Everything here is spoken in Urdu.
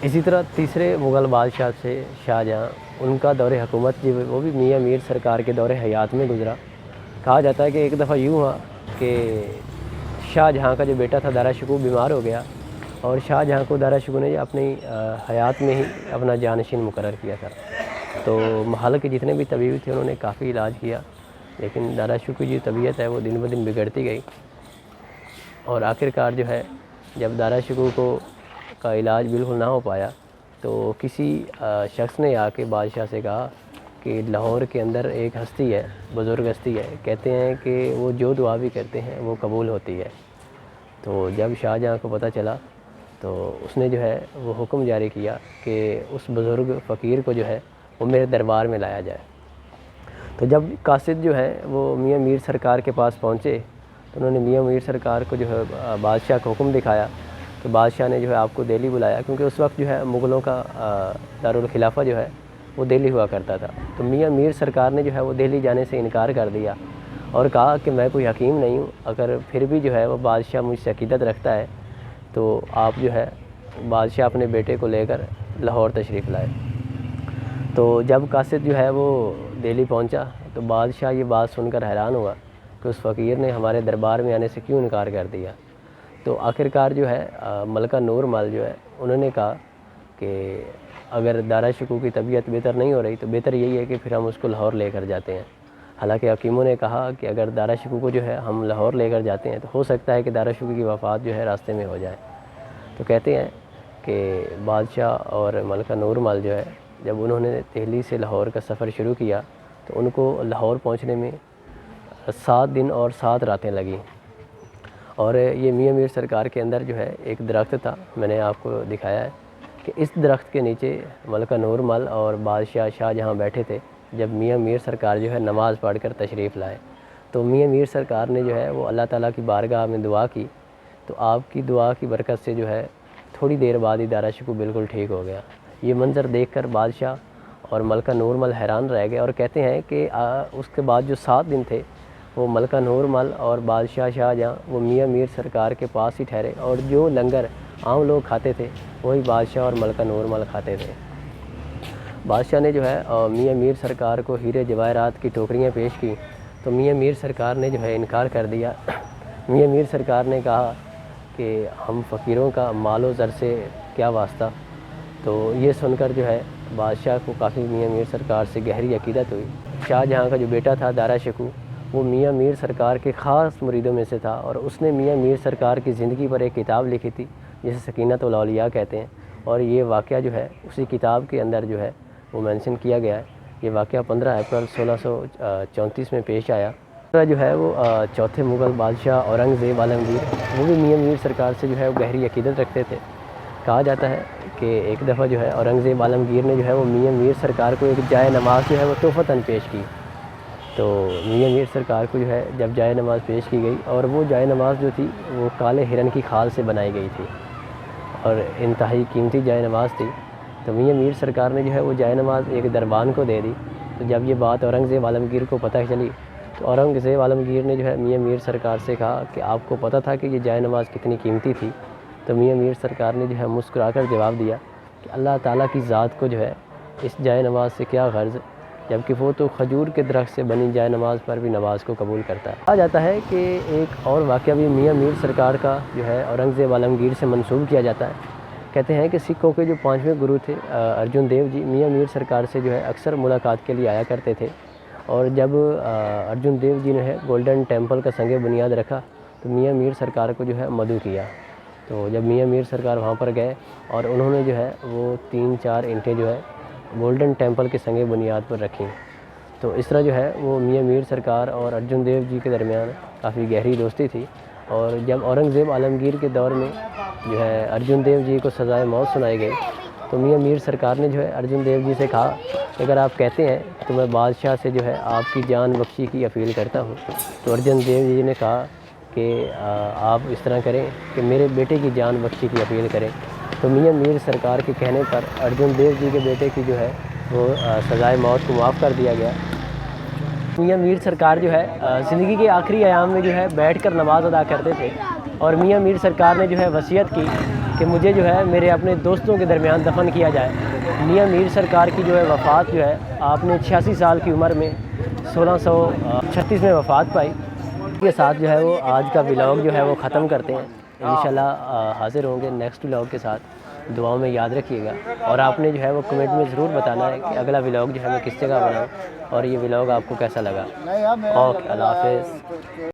اسی طرح تیسرے مغل بادشاہ سے شاہجہاں، ان کا دور حکومت جو وہ بھی میاں میر سرکار کے دور حیات میں گزرا۔ کہا جاتا ہے کہ ایک دفعہ یوں ہوا کہ شاہجہاں کا جو بیٹا تھا دارا شکوہ بیمار ہو گیا، اور شاہجہاں کو دارا شکوہ نے اپنی حیات میں ہی اپنا جانشین مقرر کیا تھا۔ تو محل کے جتنے بھی طبیب تھے انہوں نے کافی علاج کیا، لیکن دارا شکوہ کی جو طبیعت ہے وہ دن بدن بگڑتی گئی، اور آخرکار جو ہے جب دارا شکوہ کا علاج بالکل نہ ہو پایا تو کسی شخص نے آ کے بادشاہ سے کہا کہ لاہور کے اندر ایک ہستی ہے، بزرگ ہستی ہے، کہتے ہیں کہ وہ جو دعا بھی کرتے ہیں وہ قبول ہوتی ہے۔ تو جب شاہجہاں کو پتہ چلا تو اس نے جو ہے وہ حکم جاری کیا کہ اس بزرگ فقیر کو جو ہے وہ میرے دربار میں لایا جائے۔ تو جب قاصد جو ہے وہ میاں میر سرکار کے پاس پہنچے تو انہوں نے میاں میر سرکار کو جو ہے بادشاہ کو حکم دکھایا تو بادشاہ نے جو ہے آپ کو دہلی بلایا، کیونکہ اس وقت جو ہے مغلوں کا دارالخلافہ جو ہے وہ دہلی ہوا کرتا تھا۔ تو میاں میر سرکار نے جو ہے وہ دہلی جانے سے انکار کر دیا اور کہا کہ میں کوئی حکیم نہیں ہوں، اگر پھر بھی جو ہے وہ بادشاہ مجھ سے عقیدت رکھتا ہے تو آپ جو ہے بادشاہ اپنے بیٹے کو لے کر لاہور تشریف لائے۔ تو جب قاصد جو ہے وہ دہلی پہنچا تو بادشاہ یہ بات سن کر حیران ہوا کہ اس فقیر نے ہمارے دربار میں آنے سے کیوں انکار کر دیا۔ تو آخرکار جو ہے ملکہ نور مل جو ہے انہوں نے کہا کہ اگر دارا شکوہ کی طبیعت بہتر نہیں ہو رہی تو بہتر یہی ہے کہ پھر ہم اس کو لاہور لے کر جاتے ہیں۔ حالانکہ حکیموں نے کہا کہ اگر دارا شکوہ کو جو ہے ہم لاہور لے کر جاتے ہیں تو ہو سکتا ہے کہ دارا شکوہ کی وفات جو ہے راستے میں ہو جائے۔ تو کہتے ہیں کہ بادشاہ اور ملکہ نور مل جو ہے جب انہوں نے دہلی سے لاہور کا سفر شروع کیا تو ان کو لاہور پہنچنے میں 7 دن اور 7 راتیں لگیں، اور یہ میاں میر سرکار کے اندر جو ہے ایک درخت تھا، میں نے آپ کو دکھایا ہے کہ اس درخت کے نیچے ملکہ نور مل اور بادشاہ شاہجہاں بیٹھے تھے جب میاں میر سرکار جو ہے نماز پڑھ کر تشریف لائے۔ تو میاں میر سرکار نے جو ہے وہ اللہ تعالیٰ کی بارگاہ میں دعا کی، تو آپ کی دعا کی برکت سے جو ہے تھوڑی دیر بعد ہی دارا شکوہ بالکل ٹھیک ہو گیا۔ یہ منظر دیکھ کر بادشاہ اور ملکہ نور مل حیران رہ گئے، اور کہتے ہیں کہ اس کے بعد جو 7 دن تھے وہ ملکہ نور مل اور بادشاہ شاہجہاں وہ میاں میر سرکار کے پاس ہی ٹھہرے، اور جو لنگر عام لوگ کھاتے تھے وہی بادشاہ اور ملکہ نور مل کھاتے تھے۔ بادشاہ نے جو ہے میاں میر سرکار کو ہیرے جواہرات کی ٹوکریاں پیش کی تو میاں میر سرکار نے جو ہے انکار کر دیا۔ میاں میر سرکار نے کہا کہ ہم فقیروں کا مال و زر سے کیا واسطہ۔ تو یہ سن کر جو ہے بادشاہ کو کافی میاں میر سرکار سے گہری عقیدت ہوئی۔ شاہجہاں کا جو بیٹا تھا دارا شکوہ وہ میاں میر سرکار کے خاص مریدوں میں سے تھا، اور اس نے میاں میر سرکار کی زندگی پر ایک کتاب لکھی تھی جسے سکینۃ الاولیاء کہتے ہیں، اور یہ واقعہ جو ہے اسی کتاب کے اندر جو ہے وہ مینشن کیا گیا ہے۔ یہ واقعہ 15 اپریل 1634 میں پیش آیا۔ جو ہے وہ چوتھے مغل بادشاہ اورنگزیب عالمگیر وہ بھی میاں میر سرکار سے جو ہے وہ گہری عقیدت رکھتے تھے۔ کہا جاتا ہے کہ ایک دفعہ جو ہے اورنگزیب عالمگیر نے جو ہے وہ میاں میر سرکار کو ایک جائے نماز جو ہے وہ تحفتاً پیش کی۔ تو میاں میر سرکار کو جو ہے جب جائے نماز پیش کی گئی، اور وہ جائے نماز جو تھی وہ کالے ہرن کی کھال سے بنائی گئی تھی اور انتہائی قیمتی جائے نماز تھی، تو میاں میر سرکار نے جو ہے وہ جائے نماز ایک دربان کو دے دی۔ تو جب یہ بات اورنگزیب عالمگیر کو پتہ چلی تو اورنگزیب عالمگیر نے جو ہے میاں میر سرکار سے کہا کہ آپ کو پتہ تھا کہ یہ جائے نماز کتنی قیمتی تھی؟ تو میاں میر سرکار نے جو ہے مسکرا کر جواب دیا کہ اللہ تعالیٰ کی ذات کو جو ہے اس جائے نماز سے کیا غرض، جبکہ وہ تو کھجور کے درخت سے بنی جائے نماز پر بھی نماز کو قبول کرتا ہے۔ کہا جاتا ہے کہ ایک اور واقعہ بھی میاں میر سرکار کا جو ہے اورنگزیب عالمگیر سے منسوب کیا جاتا ہے۔ کہتے ہیں کہ سکھوں کے جو 5ویں گرو تھے ارجن دیو جی میاں میر سرکار سے جو ہے اکثر ملاقات کے لیے آیا کرتے تھے، اور جب ارجن دیو جی نے گولڈن ٹیمپل کا سنگ بنیاد رکھا تو میاں میر سرکار کو جو ہے مدعو کیا۔ تو جب میاں میر سرکار وہاں پر گئے اور انہوں نے جو ہے وہ 3-4 اینٹیں جو ہے گولڈن ٹیمپل کے سنگ بنیاد پر رکھیں، تو اس طرح جو ہے وہ میاں میر سرکار اور ارجن دیو جی کے درمیان کافی گہری دوستی تھی۔ اور جب اورنگزیب عالمگیر کے دور میں جو ہے ارجن دیو جی کو سزائے موت سنائی گئی تو میاں میر سرکار نے جو ہے ارجن دیو جی سے کہا کہ اگر آپ کہتے ہیں تو میں بادشاہ سے جو ہے آپ کی جان بخشی کی اپیل کرتا ہوں۔ تو ارجن دیو جی نے کہا کہ آپ اس طرح کریں کہ میرے بیٹے کی جان بخشی کی اپیل کریں۔ تو میاں میر سرکار کے کہنے پر ارجن دیو جی کے بیٹے کی جو ہے وہ سزائے موت کو معاف کر دیا گیا۔ میاں میر سرکار جو ہے زندگی کے آخری ایام میں جو ہے بیٹھ کر نماز ادا کرتے تھے، اور میاں میر سرکار نے جو ہے وصیت کی کہ مجھے جو ہے میرے اپنے دوستوں کے درمیان دفن کیا جائے۔ میاں میر سرکار کی جو ہے وفات جو ہے آپ نے 86 سال کی عمر میں 1636 میں وفات پائی۔ کے ساتھ جو ہے وہ آج کا ولاگ جو ہے وہ ختم کرتے ہیں۔ انشاءاللہ حاضر ہوں گے نیکسٹ ولاگ کے ساتھ، دعاؤں میں یاد رکھیے گا، اور آپ نے جو ہے وہ کمنٹ میں ضرور بتانا ہے کہ اگلا ولاگ جو ہے میں کس جگہ بناؤں اور یہ ولاگ آپ کو کیسا لگا۔ اوکے، اللہ حافظ۔